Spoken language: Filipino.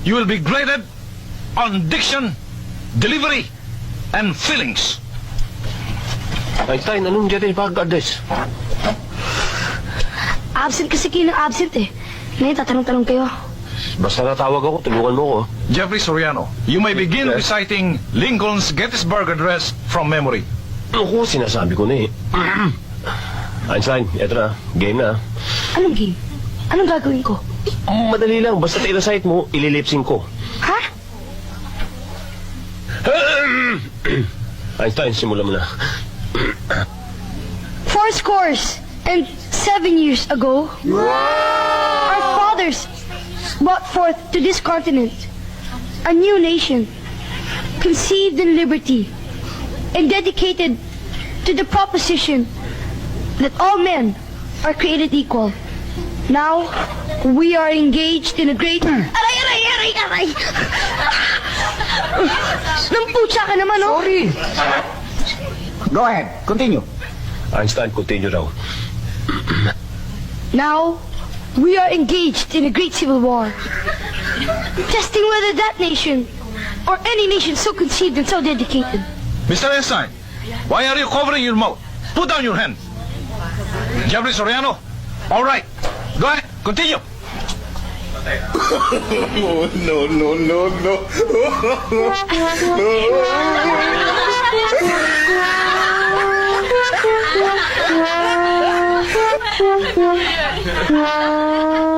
you will be graded on diction, delivery, and feelings. Einstein, anong dyan pag-address? Absent kasi kayo ng absent eh. Ngayon, tatanong-tanong kayo. Basta natawag ako, tulungan mo ko. Jeffrey Soriano, you may begin Yes. reciting Lincoln's Gettysburg Address from memory. Ako, sinasabi ko na eh. Einstein, eto na. Game na. Anong game? Anong gagawin ko? Madali lang, basta i-recite mo, ililipsing ko. Ha? Einstein, simulan mo na. 7 years ago, our fathers brought forth to this continent a new nation, conceived in liberty and dedicated to the proposition that all men are created equal. Now, we are engaged in a great... Aray! Namputsa ka naman, oh! Sorry. Go ahead. Continue. Einstein, continue raw. Now, we are engaged in a great civil war, testing whether that nation, or any nation so conceived and so dedicated. Mr. Einstein, why are you covering your mouth? Put down your hand. Jeffrey Soriano, all right. Go ahead, continue. No.